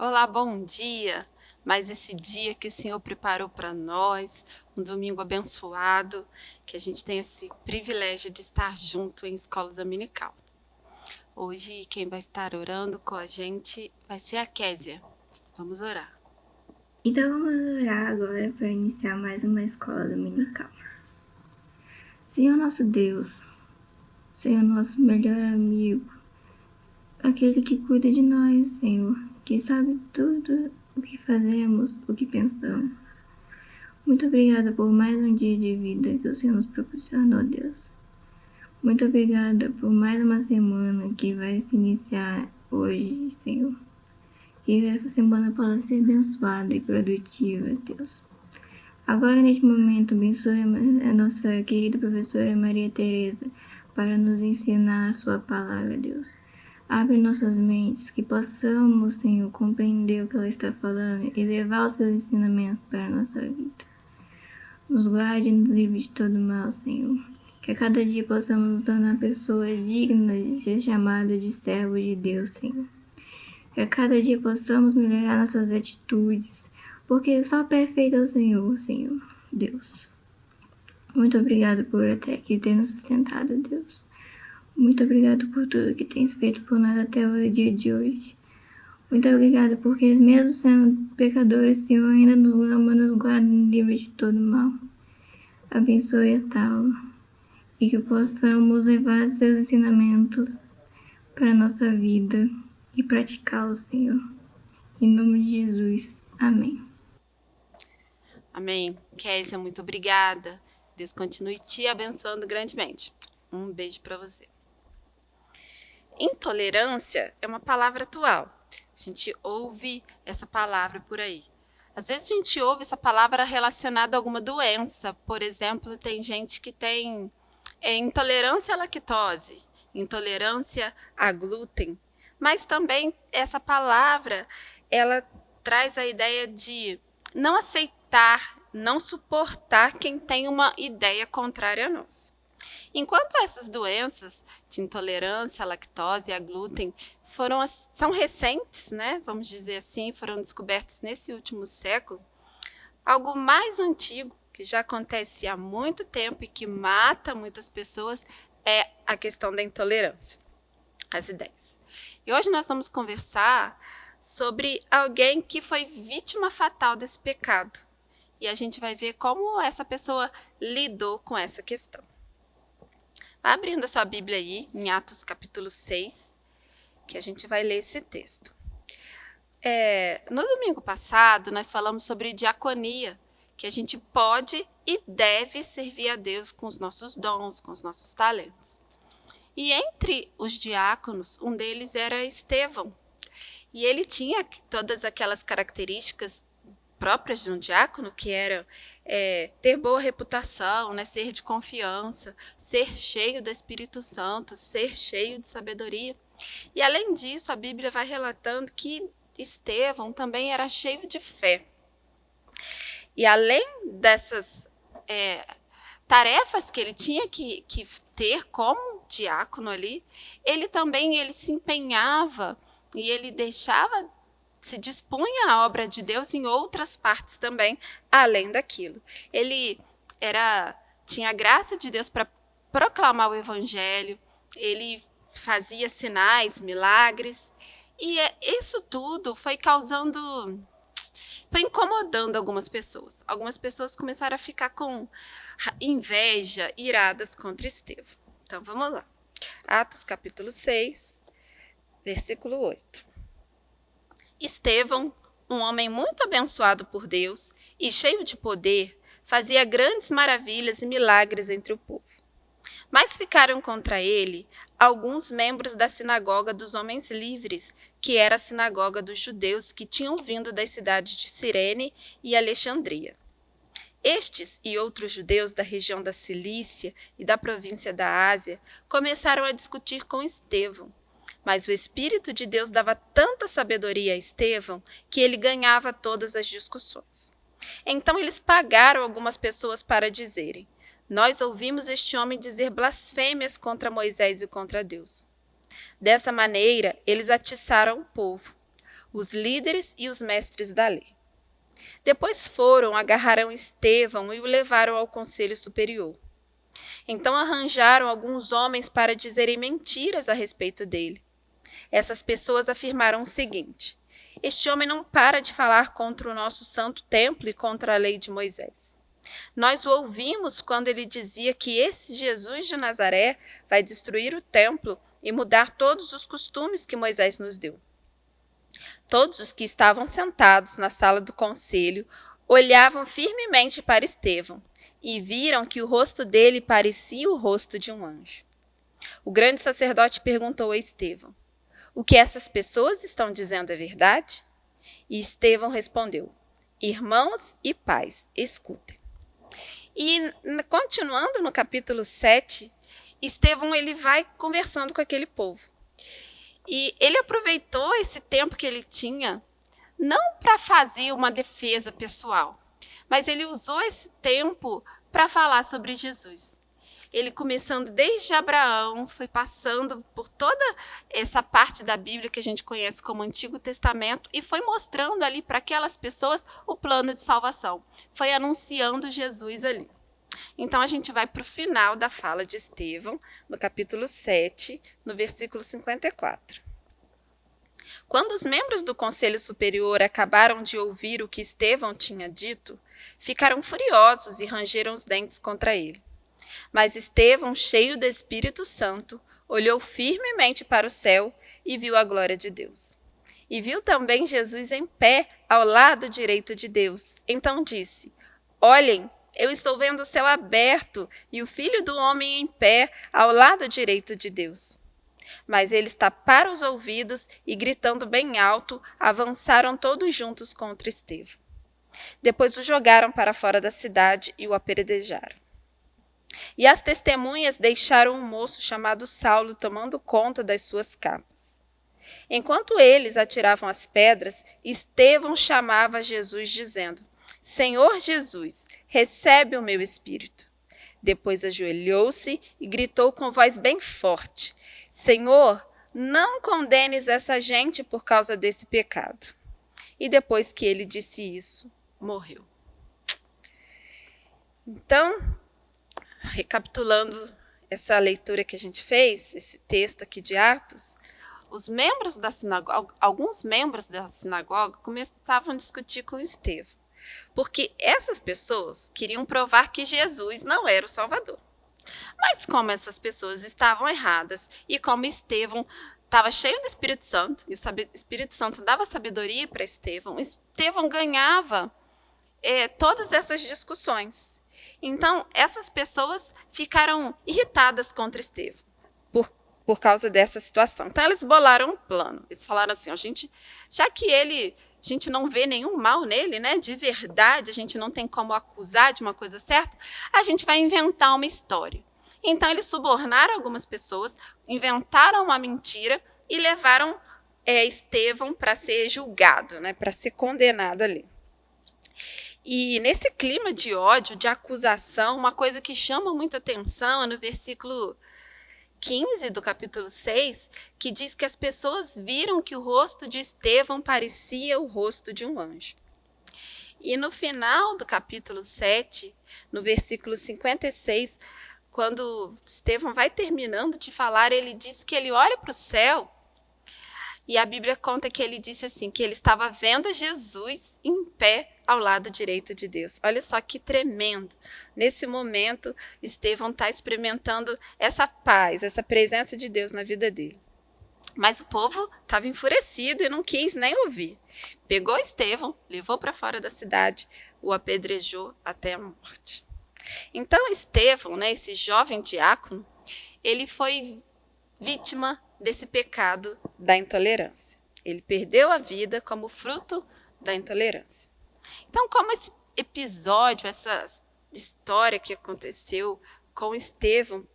Olá, bom dia! Mais esse dia que o Senhor preparou para nós, um domingo abençoado, que a gente tem esse privilégio de estar junto em escola dominical. Hoje quem vai estar orando com a gente vai ser a Késia. Vamos orar. Então vamos orar agora para iniciar mais uma escola dominical. Senhor nosso Deus, Senhor nosso melhor amigo, aquele que cuida de nós, Senhor, que sabe tudo o que fazemos, o que pensamos. Muito obrigada por mais um dia de vida que o Senhor nos proporcionou, Deus. Muito obrigada por mais uma semana que vai se iniciar hoje, Senhor. Que essa semana possa ser abençoada e produtiva, Deus. Agora, neste momento, abençoe a nossa querida professora Maria Tereza para nos ensinar a sua palavra, Deus. Abre nossas mentes, que possamos, Senhor, compreender o que ela está falando e levar os seus ensinamentos para a nossa vida. Nos guarde e nos livre de todo mal, Senhor. Que a cada dia possamos nos tornar pessoas dignas de ser chamadas de servos de Deus, Senhor. Que a cada dia possamos melhorar nossas atitudes, porque só perfeito é o Senhor, Deus. Muito obrigado por até aqui ter nos sustentado, Deus. Muito obrigado por tudo que tens feito por nós até o dia de hoje. Muito obrigado porque mesmo sendo pecadores, o Senhor ainda nos ama, nos guarda livre de todo mal. Abençoe esta aula e que possamos levar seus ensinamentos para a nossa vida e praticá-los, Senhor. Em nome de Jesus. Amém. Amém. Késia, muito obrigada. Deus continue te abençoando grandemente. Um beijo para você. Intolerância é uma palavra atual. A gente ouve essa palavra por aí. Às vezes a gente ouve essa palavra relacionada a alguma doença. Por exemplo, tem gente que tem intolerância à lactose, intolerância a glúten. Mas também essa palavra, ela traz a ideia de não aceitar, não suportar quem tem uma ideia contrária a nós. Enquanto essas doenças de intolerância à lactose e a glúten são recentes, né? Vamos dizer assim, foram descobertas nesse último século, algo mais antigo, que já acontece há muito tempo e que mata muitas pessoas, é a questão da intolerância às ideias. E hoje nós vamos conversar sobre alguém que foi vítima fatal desse pecado. E a gente vai ver como essa pessoa lidou com essa questão. Vai abrindo a sua Bíblia aí, em Atos capítulo 6, que a gente vai ler esse texto. No domingo passado, nós falamos sobre diaconia, que a gente pode e deve servir a Deus com os nossos dons, com os nossos talentos. E entre os diáconos, um deles era Estevão. E ele tinha todas aquelas características próprias de um diácono, que era ter boa reputação, né, ser de confiança, ser cheio do Espírito Santo, ser cheio de sabedoria. E além disso, a Bíblia vai relatando que Estevão também era cheio de fé. E além dessas tarefas que ele tinha que ter como diácono ali, ele também se empenhava e ele se dispunha à obra de Deus em outras partes também, além daquilo. Ele tinha a graça de Deus para proclamar o evangelho, ele fazia sinais, milagres, e isso tudo foi incomodando algumas pessoas. Algumas pessoas começaram a ficar com inveja, iradas contra Estevão. Então vamos lá. Atos capítulo 6, versículo 8. Estevão, um homem muito abençoado por Deus e cheio de poder, fazia grandes maravilhas e milagres entre o povo. Mas ficaram contra ele alguns membros da sinagoga dos homens livres, que era a sinagoga dos judeus que tinham vindo das cidades de Cirene e Alexandria. Estes e outros judeus da região da Cilícia e da província da Ásia começaram a discutir com Estevão. Mas o Espírito de Deus dava tanta sabedoria a Estevão que ele ganhava todas as discussões. Então eles pagaram algumas pessoas para dizerem: nós ouvimos este homem dizer blasfêmias contra Moisés e contra Deus. Dessa maneira, eles atiçaram o povo. os líderes e os mestres da lei. Depois foram, agarraram Estevão e o levaram ao conselho superior. Então arranjaram alguns homens para dizerem mentiras a respeito dele. Essas pessoas afirmaram o seguinte: este homem não para de falar contra o nosso santo templo e contra a lei de Moisés. Nós o ouvimos quando ele dizia que esse Jesus de Nazaré vai destruir o templo e mudar todos os costumes que Moisés nos deu. Todos os que estavam sentados na sala do conselho olhavam firmemente para Estevão e viram que o rosto dele parecia o rosto de um anjo. O grande sacerdote perguntou a Estevão: o que essas pessoas estão dizendo é verdade? E Estevão respondeu: irmãos e pais, escutem. E continuando no capítulo 7, Estevão ele vai conversando com aquele povo. E ele aproveitou esse tempo que ele tinha, não para fazer uma defesa pessoal, mas ele usou esse tempo para falar sobre Jesus. Ele começando desde Abraão, foi passando por toda essa parte da Bíblia que a gente conhece como Antigo Testamento e foi mostrando ali para aquelas pessoas o plano de salvação. Foi anunciando Jesus ali. Então a gente vai para o final da fala de Estevão, no capítulo 7, no versículo 54. Quando os membros do Conselho Superior acabaram de ouvir o que Estevão tinha dito, ficaram furiosos e rangeram os dentes contra ele. Mas Estevão, cheio do Espírito Santo, olhou firmemente para o céu e viu a glória de Deus. E viu também Jesus em pé ao lado direito de Deus. Então disse: olhem, eu estou vendo o céu aberto e o Filho do Homem em pé ao lado direito de Deus. Mas eles taparam os ouvidos e, gritando bem alto, avançaram todos juntos contra Estevão. Depois o jogaram para fora da cidade e o apedrejaram. E as testemunhas deixaram um moço chamado Saulo tomando conta das suas capas. Enquanto eles atiravam as pedras, Estevão chamava Jesus dizendo: Senhor Jesus, recebe o meu espírito. Depois ajoelhou-se e gritou com voz bem forte: Senhor, não condenes essa gente por causa desse pecado. E depois que ele disse isso, morreu. Então, recapitulando essa leitura que a gente fez, esse texto aqui de Atos, alguns membros da sinagoga começavam a discutir com Estevão, porque essas pessoas queriam provar que Jesus não era o Salvador. Mas como essas pessoas estavam erradas e como Estevão estava cheio do Espírito Santo, e o Espírito Santo dava sabedoria para Estevão, Estevão ganhava todas essas discussões. Então, essas pessoas ficaram irritadas contra Estevão por causa dessa situação. Então, eles bolaram um plano. Eles falaram assim: já que a gente não vê nenhum mal nele, né? De verdade, a gente não tem como acusar de uma coisa certa, a gente vai inventar uma história. Então, eles subornaram algumas pessoas, inventaram uma mentira e levaram Estevão para ser julgado, né? Para ser condenado ali. E nesse clima de ódio, de acusação, uma coisa que chama muita atenção é no versículo 15 do capítulo 6, que diz que as pessoas viram que o rosto de Estevão parecia o rosto de um anjo. E no final do capítulo 7, no versículo 56, quando Estevão vai terminando de falar, ele diz que ele olha para o céu e a Bíblia conta que ele disse assim, que ele estava vendo Jesus em pé ao lado direito de Deus. Olha só que tremendo. Nesse momento, Estevão está experimentando essa paz, essa presença de Deus na vida dele. Mas o povo estava enfurecido e não quis nem ouvir. Pegou Estevão, levou para fora da cidade, o apedrejou até a morte. Então Estevão, né, esse jovem diácono, ele foi vítima desse pecado da intolerância. Ele perdeu a vida como fruto da intolerância. Então, como esse episódio, essa história que aconteceu com Estevão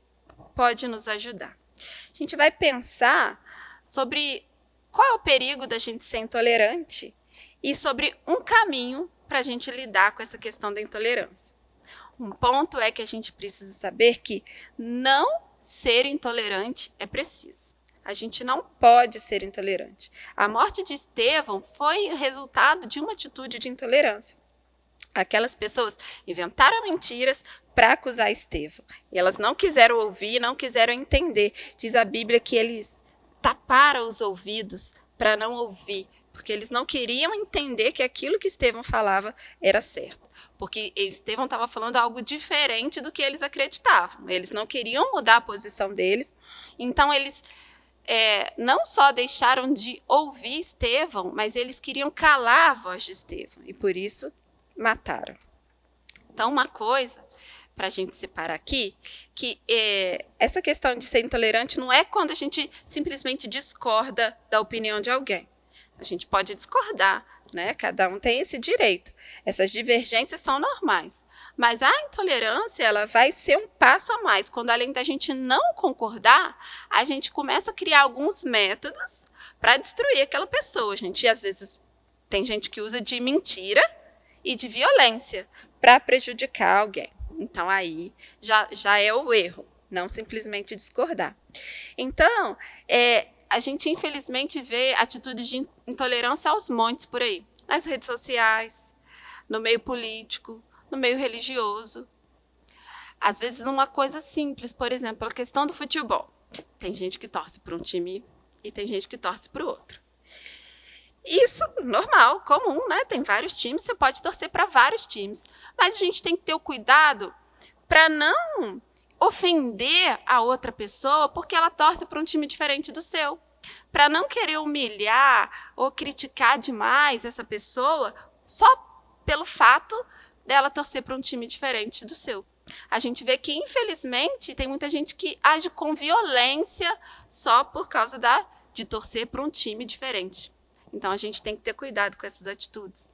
pode nos ajudar? A gente vai pensar sobre qual é o perigo da gente ser intolerante e sobre um caminho para a gente lidar com essa questão da intolerância. Um ponto é que a gente precisa saber que não ser intolerante é preciso. A gente não pode ser intolerante. A morte de Estevão foi resultado de uma atitude de intolerância. Aquelas pessoas inventaram mentiras para acusar Estevão. E elas não quiseram ouvir, não quiseram entender. Diz a Bíblia que eles taparam os ouvidos para não ouvir, porque eles não queriam entender que aquilo que Estevão falava era certo. Porque Estevão estava falando algo diferente do que eles acreditavam. Eles não queriam mudar a posição deles. Então, eles não só deixaram de ouvir Estevão, mas eles queriam calar a voz de Estevão. E por isso, mataram. Então, uma coisa para a gente separar aqui, que essa questão de ser intolerante não é quando a gente simplesmente discorda da opinião de alguém. A gente pode discordar, né? Cada um tem esse direito. Essas divergências são normais. Mas a intolerância, ela vai ser um passo a mais. Quando, além da gente não concordar, a gente começa a criar alguns métodos para destruir aquela pessoa. A gente, às vezes, tem gente que usa de mentira e de violência para prejudicar alguém. Então, aí já é o erro, não simplesmente discordar. Então, a gente, infelizmente, vê atitudes de intolerância aos montes por aí. Nas redes sociais, no meio político, no meio religioso. Às vezes, uma coisa simples, por exemplo, a questão do futebol. Tem gente que torce para um time e tem gente que torce para o outro. Isso, normal, comum, né? Tem vários times, você pode torcer para vários times. Mas a gente tem que ter o cuidado para não ofender a outra pessoa porque ela torce para um time diferente do seu. Para não querer humilhar ou criticar demais essa pessoa só pelo fato dela torcer para um time diferente do seu. A gente vê que, infelizmente, tem muita gente que age com violência só por causa de torcer para um time diferente. Então, a gente tem que ter cuidado com essas atitudes.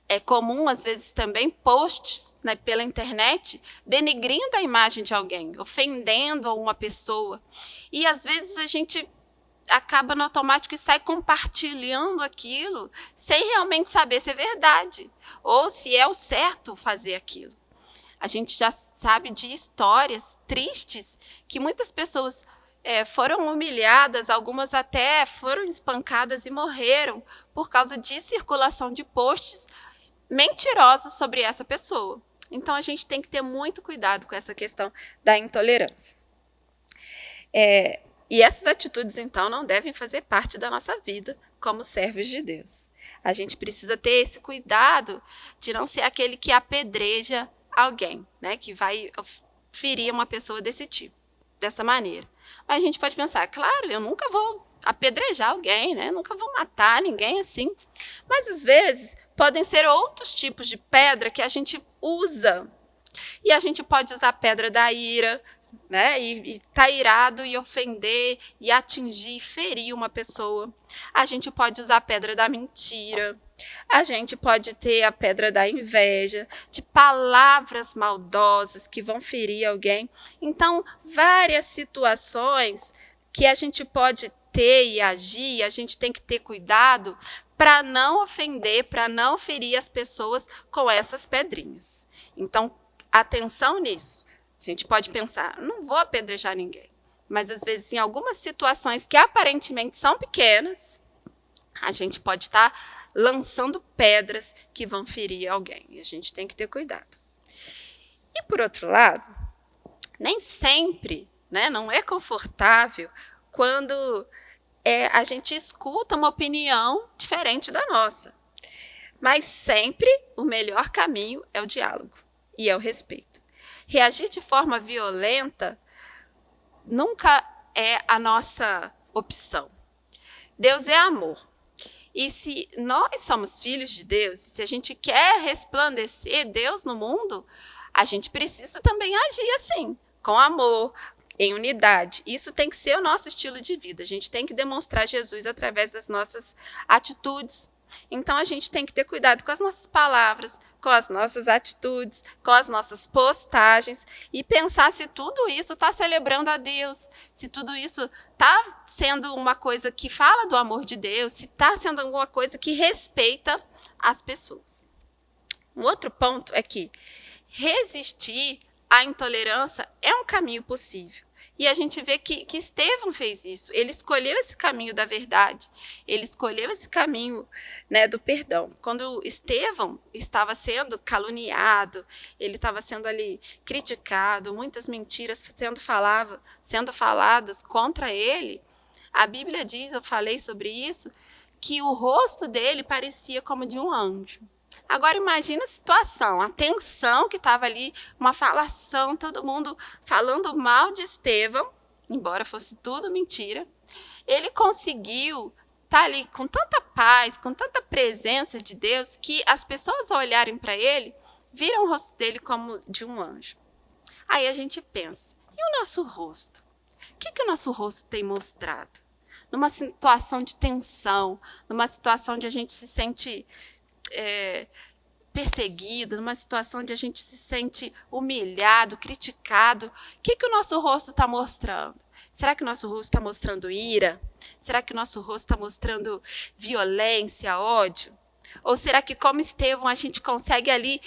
É comum, às vezes, também posts, né, pela internet denegrindo a imagem de alguém, ofendendo uma pessoa. E, às vezes, a gente acaba no automático e sai compartilhando aquilo sem realmente saber se é verdade ou se é o certo fazer aquilo. A gente já sabe de histórias tristes que muitas pessoas foram humilhadas, algumas até foram espancadas e morreram por causa de circulação de posts mentirosos sobre essa pessoa. Então, a gente tem que ter muito cuidado com essa questão da intolerância. E essas atitudes, então, não devem fazer parte da nossa vida como servos de Deus. A gente precisa ter esse cuidado de não ser aquele que apedreja alguém, né, que vai ferir uma pessoa desse tipo, dessa maneira. Mas a gente pode pensar, claro, eu nunca vou apedrejar alguém, né? Nunca vou matar ninguém assim. Mas, às vezes, podem ser outros tipos de pedra que a gente usa. E a gente pode usar a pedra da ira, né? E estar irado e ofender, e atingir, ferir uma pessoa. A gente pode usar a pedra da mentira. A gente pode ter a pedra da inveja, de palavras maldosas que vão ferir alguém. Então, várias situações que a gente pode ter e agir, a gente tem que ter cuidado para não ofender, para não ferir as pessoas com essas pedrinhas. Então, atenção nisso. A gente pode pensar, não vou apedrejar ninguém. Mas, às vezes, em algumas situações que aparentemente são pequenas, a gente pode estar lançando pedras que vão ferir alguém. E a gente tem que ter cuidado. E, por outro lado, nem sempre, né, não é confortável quando a gente escuta uma opinião diferente da nossa. Mas sempre o melhor caminho é o diálogo e é o respeito. Reagir de forma violenta nunca é a nossa opção. Deus é amor. E se nós somos filhos de Deus, se a gente quer resplandecer Deus no mundo, a gente precisa também agir assim, com amor, em unidade. Isso tem que ser o nosso estilo de vida. A gente tem que demonstrar Jesus através das nossas atitudes. Então, a gente tem que ter cuidado com as nossas palavras, com as nossas atitudes, com as nossas postagens e pensar se tudo isso está celebrando a Deus, se tudo isso está sendo uma coisa que fala do amor de Deus, se está sendo alguma coisa que respeita as pessoas. Um outro ponto é que resistir à intolerância é um caminho possível. E a gente vê que Estevão fez isso. Ele escolheu esse caminho da verdade. Ele escolheu esse caminho, né, do perdão. Quando Estevão estava sendo caluniado, ele estava sendo ali criticado, muitas mentiras sendo faladas contra ele, a Bíblia diz, eu falei sobre isso, que o rosto dele parecia como de um anjo. Agora imagina a situação, a tensão que estava ali, uma falação, todo mundo falando mal de Estevão, embora fosse tudo mentira. Ele conseguiu estar ali com tanta paz, com tanta presença de Deus, que as pessoas ao olharem para ele, viram o rosto dele como de um anjo. Aí a gente pensa, e o nosso rosto? O que o nosso rosto tem mostrado? Numa situação de tensão, numa situação onde a gente se sente perseguido, numa situação onde a gente se sente humilhado, criticado, o que o nosso rosto está mostrando? Será que o nosso rosto está mostrando ira? Será que o nosso rosto está mostrando violência, ódio? Ou será que, como Estevão, a gente consegue ali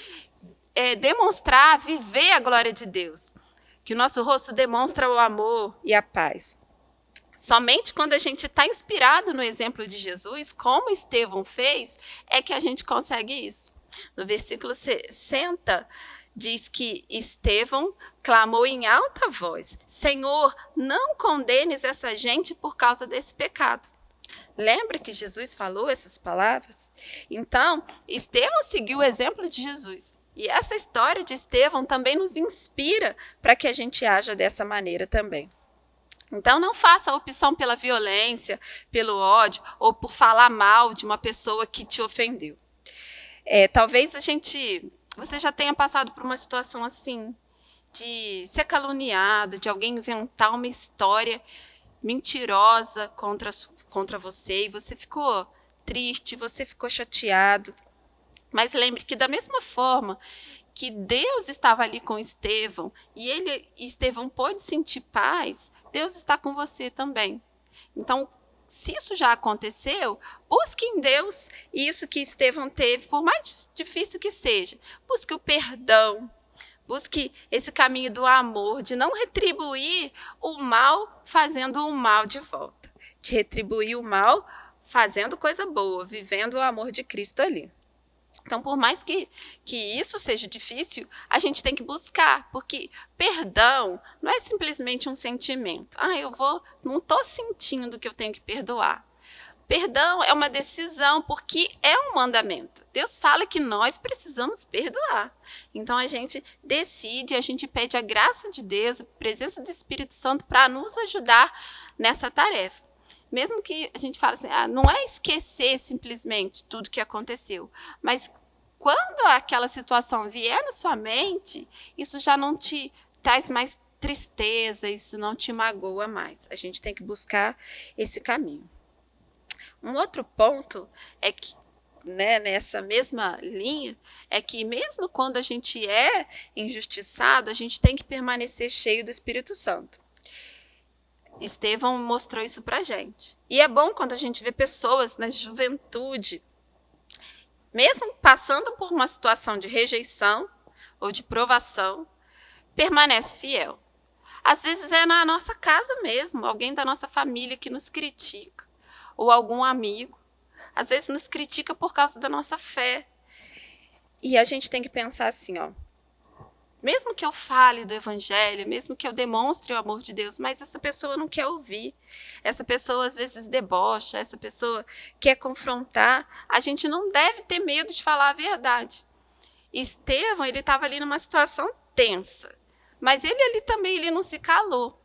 demonstrar, viver a glória de Deus? Que o nosso rosto demonstra o amor e a paz. Somente quando a gente está inspirado no exemplo de Jesus, como Estevão fez, é que a gente consegue isso. No versículo 60, diz que Estevão clamou em alta voz: Senhor, não condenes essa gente por causa desse pecado. Lembra que Jesus falou essas palavras? Então, Estevão seguiu o exemplo de Jesus. E essa história de Estevão também nos inspira para que a gente haja dessa maneira também. Então, não faça a opção pela violência, pelo ódio, ou por falar mal de uma pessoa que te ofendeu. Talvez você já tenha passado por uma situação assim, de ser caluniado, de alguém inventar uma história mentirosa contra você, e você ficou triste, você ficou chateado. Mas lembre que da mesma forma que Deus estava ali com Estevão e Estevão pôde sentir paz, Deus está com você também. Então, se isso já aconteceu, busque em Deus isso que Estevão teve, por mais difícil que seja. Busque o perdão, busque esse caminho do amor, de não retribuir o mal fazendo o mal de volta, de retribuir o mal fazendo coisa boa, vivendo o amor de Cristo ali. Então, por mais que isso seja difícil, a gente tem que buscar, porque perdão não é simplesmente um sentimento. Não estou sentindo que eu tenho que perdoar. Perdão é uma decisão, porque é um mandamento. Deus fala que nós precisamos perdoar. Então, a gente decide, a gente pede a graça de Deus, a presença do Espírito Santo para nos ajudar nessa tarefa. Mesmo que a gente fale assim, não é esquecer simplesmente tudo que aconteceu, mas quando aquela situação vier na sua mente, isso já não te traz mais tristeza, isso não te magoa mais. A gente tem que buscar esse caminho. Um outro ponto é que, nessa mesma linha, é que mesmo quando a gente é injustiçado, a gente tem que permanecer cheio do Espírito Santo. Estevão mostrou isso pra gente. E é bom quando a gente vê pessoas na juventude, mesmo passando por uma situação de rejeição ou de provação, permanece fiel. Às vezes é na nossa casa mesmo, alguém da nossa família que nos critica, ou algum amigo. Às vezes nos critica por causa da nossa fé. E a gente tem que pensar assim, mesmo que eu fale do evangelho, mesmo que eu demonstre o amor de Deus, mas essa pessoa não quer ouvir. Essa pessoa às vezes debocha, essa pessoa quer confrontar. A gente não deve ter medo de falar a verdade. Estevão, ele estava ali numa situação tensa, mas ele também ele não se calou.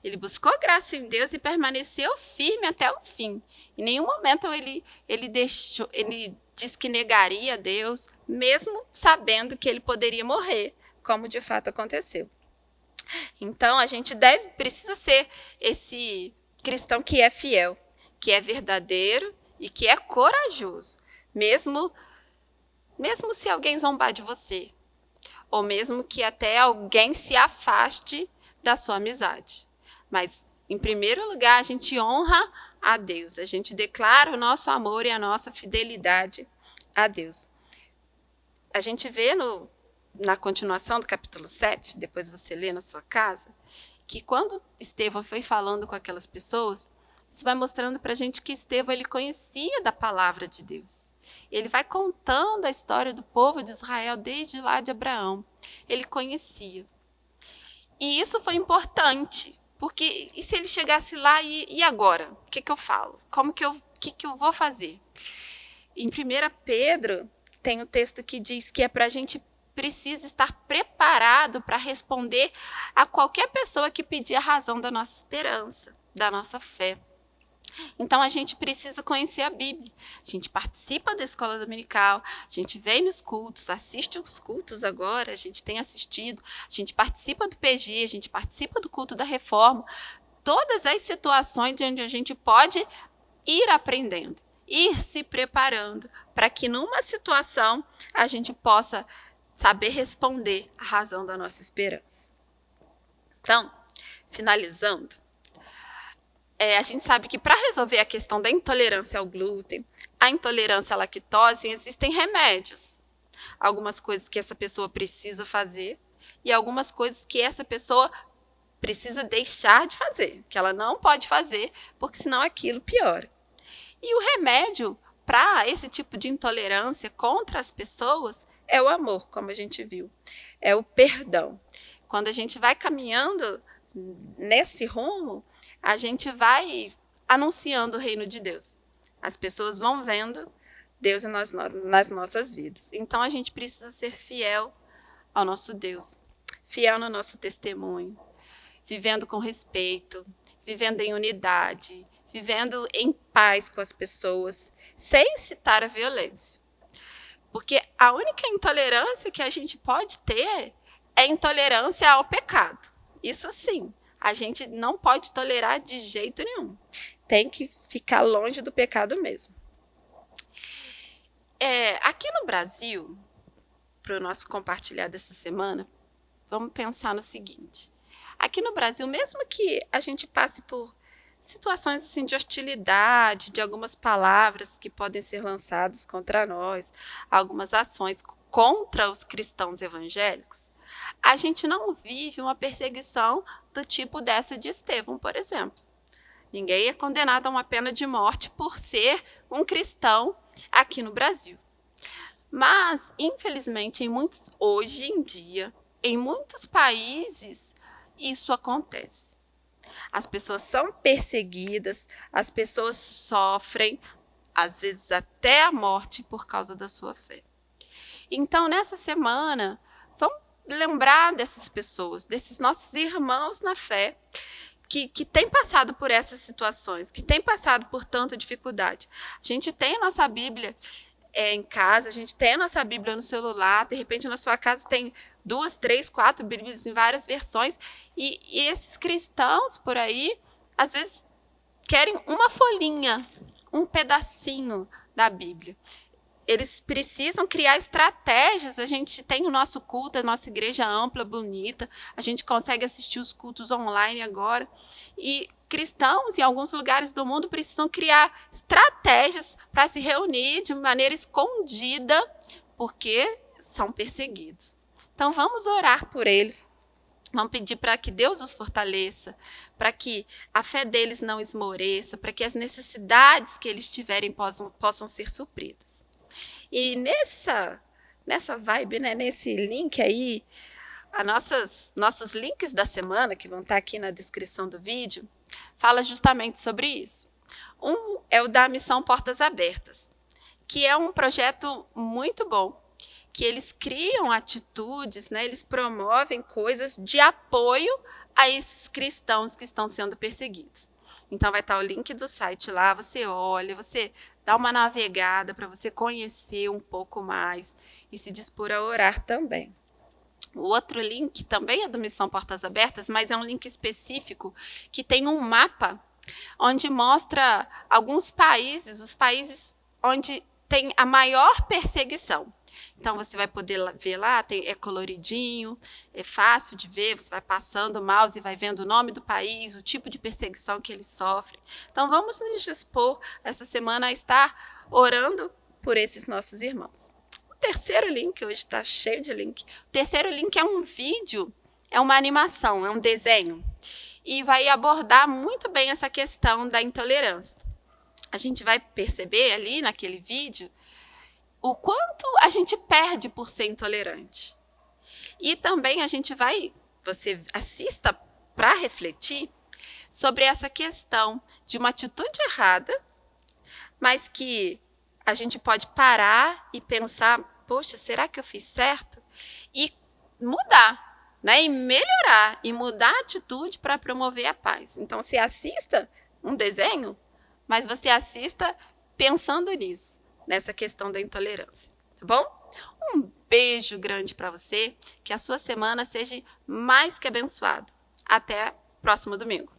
Ele buscou graça em Deus e permaneceu firme até o fim. Em nenhum momento ele disse que negaria a Deus, mesmo sabendo que ele poderia morrer, como de fato aconteceu. Então, a gente precisa ser esse cristão que é fiel, que é verdadeiro e que é corajoso, mesmo se alguém zombar de você, ou mesmo que até alguém se afaste da sua amizade. Mas, em primeiro lugar, a gente honra a Deus, a gente declara o nosso amor e a nossa fidelidade a Deus. A gente vê na continuação do capítulo 7, depois você lê na sua casa, que quando Estevão foi falando com aquelas pessoas, isso vai mostrando para a gente que Estevão ele conhecia da palavra de Deus. Ele vai contando a história do povo de Israel desde lá de Abraão. Ele conhecia. E isso foi importante, porque e se ele chegasse lá e agora? O que eu falo? O que eu vou fazer? Em 1 Pedro, tem um texto que diz que é para a gente precisa estar preparado para responder a qualquer pessoa que pedir a razão da nossa esperança, da nossa fé. Então, a gente precisa conhecer a Bíblia. A gente participa da escola dominical, a gente vem nos cultos, assiste os cultos agora, a gente tem assistido, a gente participa do PG, a gente participa do culto da reforma. Todas as situações onde a gente pode ir aprendendo, ir se preparando, para que numa situação a gente possa saber responder a razão da nossa esperança. Então, finalizando, a gente sabe que para resolver a questão da intolerância ao glúten, a intolerância à lactose, existem remédios. Algumas coisas que essa pessoa precisa fazer e algumas coisas que essa pessoa precisa deixar de fazer, que ela não pode fazer, porque senão aquilo piora. E o remédio para esse tipo de intolerância contra as pessoas é o amor, como a gente viu, é o perdão. Quando a gente vai caminhando nesse rumo, a gente vai anunciando o reino de Deus. As pessoas vão vendo Deus nas nossas vidas. Então, a gente precisa ser fiel ao nosso Deus, fiel no nosso testemunho, vivendo com respeito, vivendo em unidade, vivendo em paz com as pessoas, sem citar a violência. Porque a única intolerância que a gente pode ter é intolerância ao pecado. Isso sim. A gente não pode tolerar de jeito nenhum. Tem que ficar longe do pecado mesmo. Aqui no Brasil, para o nosso compartilhar dessa semana, vamos pensar no seguinte. Aqui no Brasil, mesmo que a gente passe por situações assim, de hostilidade, de algumas palavras que podem ser lançadas contra nós, algumas ações contra os cristãos evangélicos, a gente não vive uma perseguição do tipo dessa de Estevão, por exemplo. Ninguém é condenado a uma pena de morte por ser um cristão aqui no Brasil. Mas, infelizmente, hoje em dia, em muitos países, isso acontece. As pessoas são perseguidas, as pessoas sofrem, às vezes até a morte, por causa da sua fé. Então, nessa semana, vamos lembrar dessas pessoas, desses nossos irmãos na fé, que têm passado por essas situações, que têm passado por tanta dificuldade. A gente tem a nossa Bíblia em casa, a gente tem a nossa Bíblia no celular, de repente na sua casa tem 2, 3, 4 Bíblias em várias versões, e esses cristãos por aí, às vezes, querem uma folhinha, um pedacinho da Bíblia. Eles precisam criar estratégias. A gente tem o nosso culto, a nossa igreja ampla, bonita. A gente consegue assistir os cultos online agora. E cristãos em alguns lugares do mundo precisam criar estratégias para se reunir de maneira escondida, porque são perseguidos. Então, vamos orar por eles. Vamos pedir para que Deus os fortaleça, para que a fé deles não esmoreça, para que as necessidades que eles tiverem possam ser supridas. E nessa vibe, né, nesse link aí, nossos links da semana, que vão estar aqui na descrição do vídeo, fala justamente sobre isso. Um é o da Missão Portas Abertas, que é um projeto muito bom, que eles criam atitudes, né, eles promovem coisas de apoio a esses cristãos que estão sendo perseguidos. Então, vai estar o link do site lá, você olha, você dá uma navegada para você conhecer um pouco mais e se dispor a orar também. O outro link também é do Missão Portas Abertas, mas é um link específico que tem um mapa onde mostra alguns países, os países onde tem a maior perseguição. Então, você vai poder ver lá, é coloridinho, é fácil de ver, você vai passando o mouse e vai vendo o nome do país, o tipo de perseguição que eles sofrem. Então, vamos nos dispor essa semana a estar orando por esses nossos irmãos. O terceiro link, hoje está cheio de link, o terceiro link é um vídeo é uma animação, é um desenho, e vai abordar muito bem essa questão da intolerância. A gente vai perceber ali naquele vídeo o quanto a gente perde por ser intolerante. E também você assista para refletir sobre essa questão de uma atitude errada, mas que a gente pode parar e pensar, poxa, será que eu fiz certo? E mudar, né? E melhorar, e mudar a atitude para promover a paz. Então, você assista um desenho, mas você assista pensando nisso, nessa questão da intolerância, tá bom? Um beijo grande para você, que a sua semana seja mais que abençoada. Até próximo domingo.